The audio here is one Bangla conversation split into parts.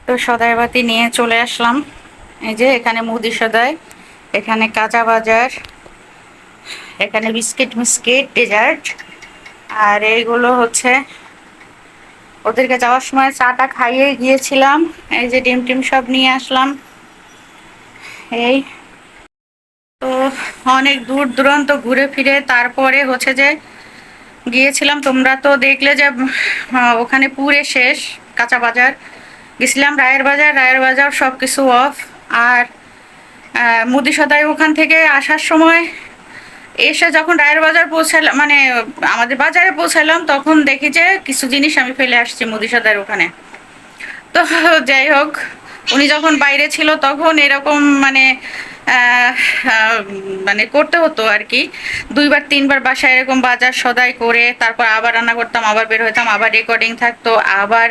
তো সদাইবাতি নিয়ে চলে আসলাম। এই যে এখানে মুদি সদাই, এখানে কাঁচা বাজার, এখানে বিস্কিট মিস্কিট ডেজার্ট, আর এইগুলো হচ্ছে ওদেরকে যাওয়ার সময় চাটা খাইয়ে গিয়েছিলাম। এই যে ডিম টিম সব নিয়ে আসলাম। এই তো অনেক দূর দূরান্ত ঘুরে ফিরে তারপরে হচ্ছে যে গিয়েছিলাম। তোমরা তো দেখলে যে ওখানে পুরে শেষ। কাঁচা বাজার গেছিলাম, রায়ের বাজার, রায়ের বাজার সব কিছু অফ। আর মুদি সদাই ওখান থেকে আসার সময় এসে যখন রায়ের বাজার পৌঁছালাম, মানে আমাদের বাজারে পৌঁছালাম, তখন দেখি যে কিছু জিনিস আমি ফেলে আসছি মুদি সদাইয়ের ওখানে। তো যাই হোক, উনি যখন বাইরে ছিল তখন এরকম মানে আহ, আহ, মানে করতে হতো আর কি। দুইবার তিনবার বাসায় এরকম বাজার সদাই করে তারপর আবার রান্না করতাম, আবার বের হইতাম, আবার রেকর্ডিং থাকতো, আবার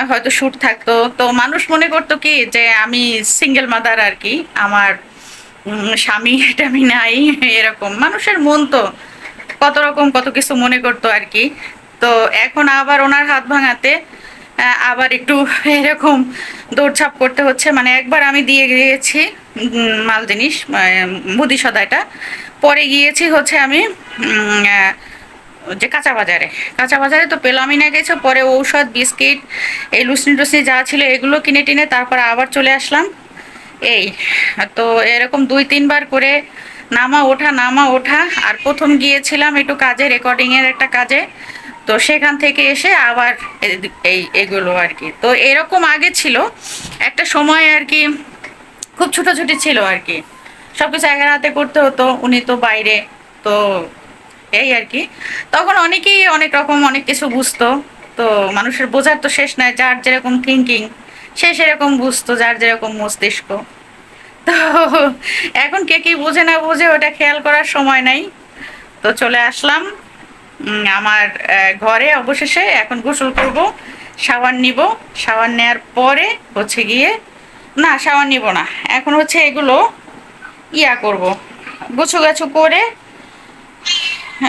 হয়তো শ্যুট থাকতো। তো মানুষ মনে করতো কি যে আমি সিঙ্গেল মাদার আর কি, আমার স্বামী টামি নাই। এরকম মানুষের মন তো কত রকম কত কিছু মনে করতো আর কি। তো এখন আবার ওনার হাত ভাঙাতে আবার একটু এরকম দৌড়ঝাঁপ করতে হচ্ছে। মানে একবার আমি দিয়ে গিয়েছি মাল জিনিস, মুদি সদাইটা, পরে গিয়েছি হচ্ছে আমি যে কাঁচা বাজারে। কাঁচা বাজারে তো পেলামই না কিছু, পরে ঔষধ বিস্কিট এই লুসনি টুসনি যা ছিল এগুলো কিনে টিনে তারপর আবার চলে আসলাম। এই তো এরকম দুই তিনবার করে নামা ওঠা নামা ওঠা। আর প্রথম গিয়েছিলাম একটু কাজে, রেকর্ডিংয়ের একটা কাজে, তো সেখান থেকে এসে আবার এই এগুলো আর কি। তো এরকম আগে ছিল একটা সময় আর কি, খুব ছুটোছুটি ছিল আর কি, সব কিছু একার হাতে করতে হতো, উনি তো বাইরে। তো এই আর কি, তখন অনেকেই অনেক রকম অনেক কিছু বুঝতো। তো মানুষের বোঝার তো শেষ নাই, যার যেরকম থিঙ্কিং সে সেরকম বুঝতো, যার যেরকম মস্তিষ্ক। তো এখন কে কি বোঝে না বোঝে ওটা খেয়াল করার সময় নাই। তো চলে আসলাম আমার ঘরে। অবশেষে এখন গোসল করব, শাওয়ার নিব। শাওয়ার নেওয়ার পরে হচ্ছে গিয়ে, না শাওয়ার নিব না, এখন হচ্ছে এগুলো ইয়া করব, গুছু গাছু করে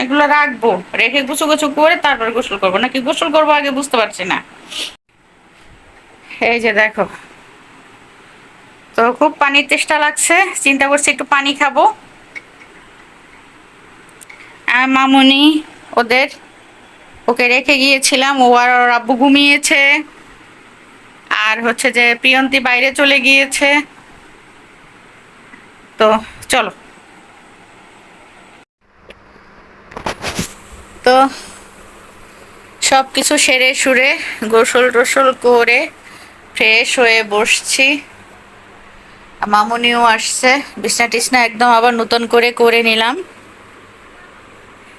এগুলো রাখবো, রেখে গুছু গুছু করে তারপর গোসল করব, নাকি গোসল করবো আগে বুঝতে পারছি না। এই যে দেখো, তো খুব পানির তেষ্টা লাগছে, চিন্তা করছি একটু পানি খাবো। আর মামুনি ওদের, ওকে রেখে গিয়েছিলাম, ও আর ওর আব্বু ঘুমিয়েছে। আর হচ্ছে যে প্রিয়ন্তী বাইরে চলে গিয়েছে। তো চলো। তো সব কিছু সেরে সুরে গোসল টোসল করে ফ্রেশ হয়ে বসছি। মামুনিও আসছে, বিছনা টিছনা একদম আবার নতুন করে করে নিলাম।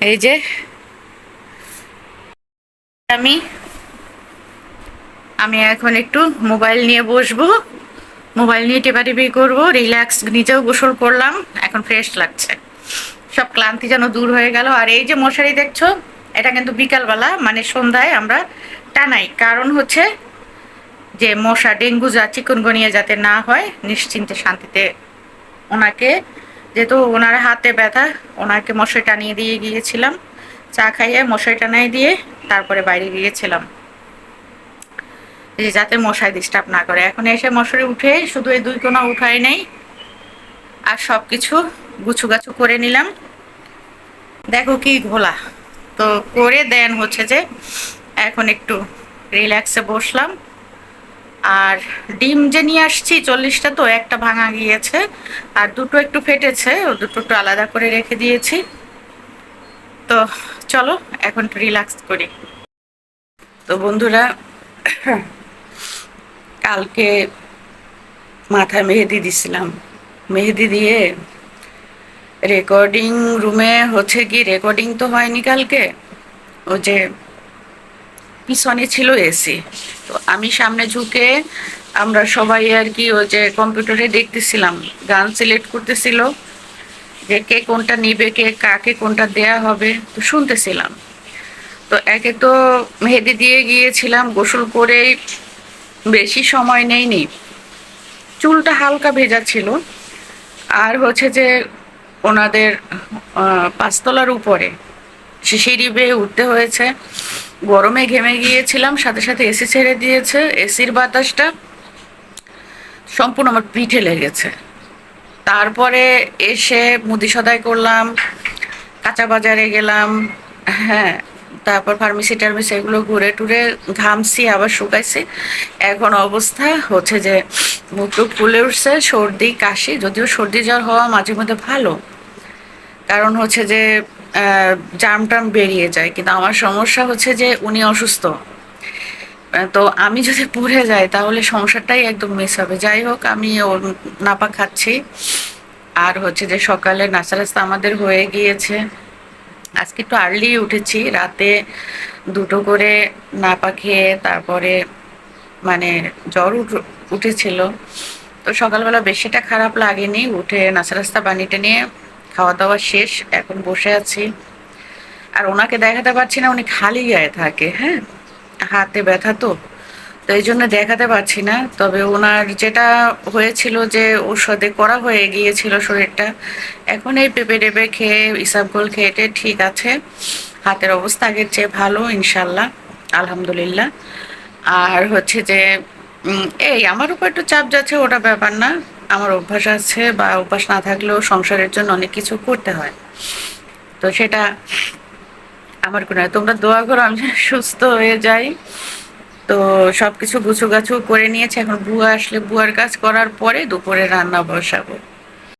এই যে আমি আমি এখন একটু মোবাইল নিয়ে বসবো, মোবাইল নিয়ে টেপাটেপি করবো, রিল্যাক্স, নিজেও গোসল করলাম, এখন ফ্রেশ লাগছে, সব ক্লান্তি যেন দূর হয়ে গেল। আর এই যে মশারি দেখছো, এটা কিন্তু বিকালবেলা মানে সন্ধ্যায় আমরা টানাই, কারণ হচ্ছে যে মশা ডেঙ্গু যা চিকুনগুনিয়া যাতে না হয়, নিশ্চিন্তে শান্তিতে ওনাকে, যেহেতু ওনার হাতে ব্যথা, ওনাকে মশারি টানিয়ে দিয়ে গিয়েছিলাম, চা খাইয়ে মশারি টানিয়ে দিয়ে তারপরে বাইরে গিয়েছিলাম, যে যাতে মশায় ডিস্টার্ব না করে। এখন এসে মশারি উঠে শুধু এই দুই কোনা উঠাই নেই, আর সব কিছু গুছু গাছু করে নিলাম। দেখো কি ঘোলা, তো করে দেন হচ্ছে যে এখন একটু রিল্যাক্সে বসলাম। আর ডিম যে নিয়ে আসছি 40টা, তো একটা ভাঙা গিয়েছে আর দুটো একটু ফেটেছে, ও দুটো একটু আলাদা করে রেখে দিয়েছি। তো চলো এখন একটু রিল্যাক্স করি। তো বন্ধুরা, কালকে মাথায় মেহেদি দিছিলাম, মেহেদি দিয়ে রেকর্ডিং রুমে হচ্ছে কি, রেকর্ডিং তো হয়নি কালকে, ও যে পিছনে ছিল এসি, তো আমি সামনে ঝুঁকে আমরা সবাই আর কি ওই যে কম্পিউটারে দেখতেছিলাম, গান সিলেক্ট করতেছিল যে কে কোনটা নিবে, কে কাকে কোনটা দেয়া হবে, তো শুনতেছিলাম। তো একে তো মেহেদি দিয়ে গিয়েছিলাম, গোসল করে বেশি সময় নেইনি, চুলটা হালকা ভেজা ছিল। আর হচ্ছে যে ওনাদের পাঁচতলার উপরে সে সিঁড়ি বেয়ে উঠতে হয়েছে, গরমে ঘেমে গিয়েছিলাম, সাথে সাথে এসি ছেড়ে দিয়েছে, এসির বাতাসটা সম্পূর্ণ আমার পিঠে লেগেছে। তারপরে এসে মুদি সদাই করলাম, কাঁচা বাজারে গেলাম, হ্যাঁ, তারপর ফার্মেসি টার্মেসি এগুলো ঘুরে টুরে ঘামছি, আবার শুকাইছি। এখন অবস্থা হচ্ছে যে মুখ টুক ফুলে উঠছে, সর্দি কাশি, যদিও সর্দি জ্বর হওয়া মাঝে মধ্যে ভালো, কারণ হচ্ছে যে জার্ম টার্ম বেরিয়ে যায়, কিন্তু আমার সমস্যা হচ্ছে যে উনি অসুস্থ। তো আমি যদি পড়ে যাই তাহলে সংসারটাই একদম মিস হবে। যাই হোক, আমি ওর নাপা খাচ্ছি। আর হচ্ছে যে সকালে নাস্তা টাস্তা আমাদের হয়ে গিয়েছে। আজকে একটু আর্লি উঠেছি, রাতে দুটো করে নাপা খেয়ে তারপরে মানে জ্বর উঠেছিল। তো সকালবেলা বেশিটা খারাপ লাগেনি, উঠে নাস্তা টাস্তা বানিয়ে নিয়ে খাওয়া দাওয়া শেষ, এখন বসে আছি। আর ওনাকে দেখাতে পারছি না, উনি খালি গায়ে থাকে, হ্যাঁ, হাতে ব্যথা তো, তো এই জন্য দেখাতে পারছি না। তবে ওনার যেটা হয়েছিল যে ঔষধে করা হয়ে গিয়েছিল শরীরটা, এখন এই পেঁপে টেপে খেয়ে ইসাবগোল খেয়ে টেয়ে ঠিক আছে। হাতের অবস্থা আগের চেয়ে ভালো ইনশাল্লাহ, আলহামদুলিল্লাহ। আর হচ্ছে যে এই আমার উপর একটু চাপ যাচ্ছে, ওটা ব্যাপার না। আমার অভ্যাস আছে, বা অভ্যাস না থাকলেও সংসারের জন্য অনেক কিছু করতে হয়, তো সেটা আমার কোনো, তোমরা দোয়া করো আমি যেন সুস্থ হয়ে যাই। তো সবকিছু গুছু গাছু করে নিয়েছে, এখন বুয়া আসলে বুয়ার কাজ করার পরে দুপুরে রান্না বসাবো।